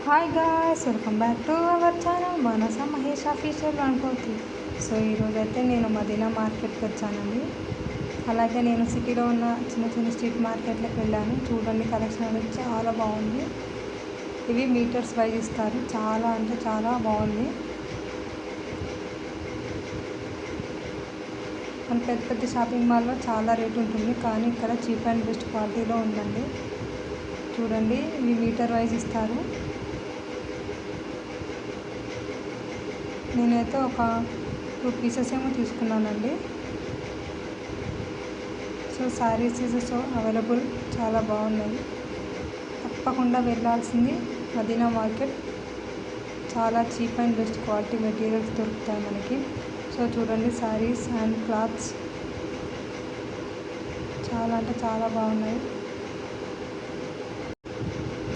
Hi guys, welcome back to our channel మనస Mahesh official అనుకోవచ్చు. So ఈరోజు అయితే నేను మదీనా మార్కెట్కి వచ్చానండి. అలాగే నేను సిటీలో ఉన్న చిన్న చిన్న స్ట్రీట్ మార్కెట్లకు వెళ్ళాను. చూడండి, కలెక్షన్ అనేది చాలా బాగుంది. ఇవి మీటర్స్ వైజ్ ఇస్తారు. చాలా అంటే చాలా బాగుంది. మన పెద్ద పెద్ద షాపింగ్ మాల్లో చాలా రేట్ ఉంటుంది, కానీ ఇక్కడ చీప్ అండ్ బెస్ట్ క్వాలిటీలో ఉందండి. చూడండి, ఇవి మీటర్ వైజ్ ఇస్తారు. నేనైతే ఒక 2 పీసెస్ ఏమో తీసుకున్నానండి. సో శారీస్ సో అవైలబుల్, చాలా బాగున్నాయి. తప్పకుండా వెళ్ళాల్సింది మదీనా మార్కెట్. చాలా cheap and best quality materials దొరుకుతాయి మనకి. సో చూడండి, శారీస్ అండ్ క్లాత్స్ చాలా అంటే చాలా బాగున్నాయి.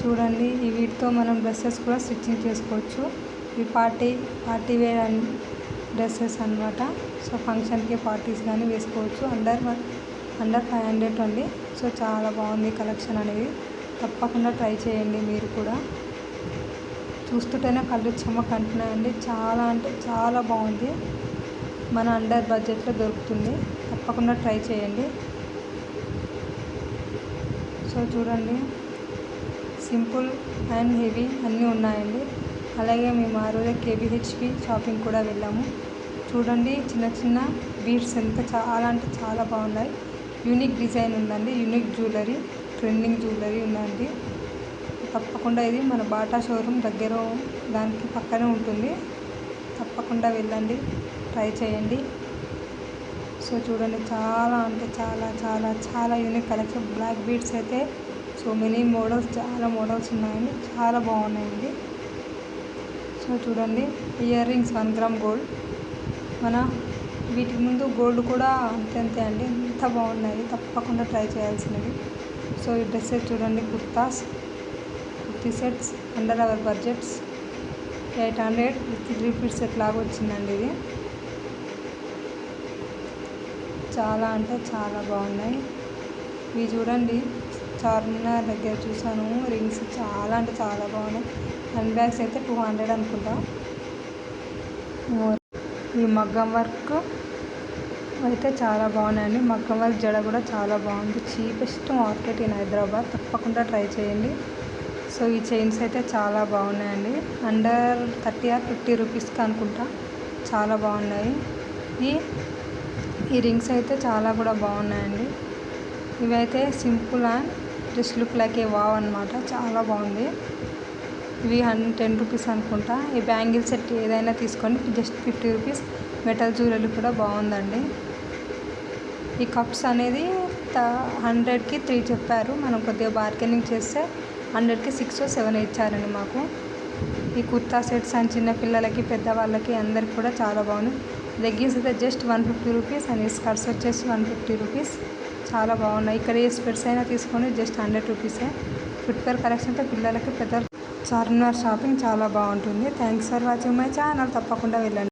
చూడండి, ఈ వీటితో మనం డ్రెస్సెస్ కూడా స్టిచ్చింగ్ చేసుకోవచ్చు. ఈ పార్టీ వేర్ డ్రెస్సెస్ అన్నమాట. సో ఫంక్షన్కి పార్టీస్ కానీ వేసుకోవచ్చు. అండర్ 500 అండి. సో చాలా బాగుంది కలెక్షన్ అనేది. తప్పకుండా ట్రై చేయండి మీరు కూడా. చూస్తుంటేనే కళ్ళు చెమ్మకంటున్నాయండి. చాలా అంటే చాలా బాగుంది. మన అండర్ బడ్జెట్లో దొరుకుతుంది. తప్పకుండా ట్రై చేయండి. సో చూడండి, సింపుల్ అండ్ హెవీ అన్నీ ఉన్నాయండి. అలాగే మేము ఆ రోజు కేబిహెచ్పి షాపింగ్ కూడా వెళ్ళాము. చూడండి, చిన్న చిన్న బీడ్స్ చాలా అంటే చాలా బాగున్నాయి. యూనిక్ డిజైన్ ఉందండి. యూనిక్ జ్యువెలరీ, ట్రెండింగ్ జ్యువెలరీ ఉందండి. తప్పకుండా ఇది మన బాటా షోరూమ్ దగ్గర, దానికి పక్కనే ఉంటుంది. తప్పకుండా వెళ్ళండి, ట్రై చేయండి. సో చూడండి, చాలా అంటే చాలా చాలా చాలా యూనిక్ కలెక్షన్. బ్లాక్ బీడ్స్ అయితే సో మెనీ మోడల్స్, చాలా మోడల్స్ ఉన్నాయండి. చాలా బాగున్నాయండి. సో చూడండి, ఇయర్ రింగ్స్ 1 గ్రామ్ గోల్డ్. మన వీటికి ముందు గోల్డ్ కూడా అంతే అండి. ఎంత బాగున్నాయి. తప్పకుండా ట్రై చేయాల్సినవి. సో ఈ డ్రెస్సెస్ చూడండి, kurti sets under our budgets 800 with 3 piece set లాగా వచ్చిందండి. ఇది చాలా అంటే చాలా బాగున్నాయి. ఇవి చూడండి, చార్మినార్ దగ్గర చూసాను. రింగ్స్ చాలా అంటే చాలా బాగున్నాయి. హ్యాండ్ బ్యాగ్స్ అయితే 200 అనుకుంటా. ఈ మగ్గం వర్క్ అయితే చాలా బాగున్నాయండి. మగ్గం వర్క్ జడ కూడా చాలా బాగుంది. Cheapest market in Hyderabad. తప్పకుండా ట్రై చేయండి. సో ఈ చైన్స్ అయితే చాలా బాగున్నాయండి. అండర్ 30 or 50 రూపీస్కి అనుకుంటా. చాలా బాగున్నాయి. ఈ రింగ్స్ అయితే చాలా కూడా బాగున్నాయండి. ఇవైతే simple and just look like A wow అనమాట. చాలా బాగుంది. ఇవి 110 రూపీస్ అనుకుంటా. ఈ బ్యాంగిల్ సెట్ ఏదైనా తీసుకోండి, జస్ట్ 50 రూపీస్. మెటల్ జ్యువెలరీ కూడా బాగుందండి. ఈ కప్స్ అనేది 100కి 3 చెప్పారు. మనం కొద్దిగా బార్గెనింగ్ చేస్తే 100కి 6 or 7 ఇచ్చారండి మాకు. ఈ కుర్తా సెట్స్ అండ్ చిన్నపిల్లలకి, పెద్దవాళ్ళకి అందరికి కూడా చాలా బాగుంది. లెగ్గిన్స్ అయితే జస్ట్ 150 రూపీస్ అండ్ ఈ స్కర్ట్స్ వచ్చేసి 150 రూపీస్. చాలా బాగున్నాయి. ఇక్కడ ఏ స్పెట్స్ అయినా తీసుకొని జస్ట్ 100 రూపీసే. ఫుట్వేర్ కలెక్షన్ అయితే పిల్లలకి, పెద్ద చార్మినార్ షాపింగ్ చాలా బాగుంటుంది. Thanks for watching my channel. తప్పకుండా వెళ్ళండి.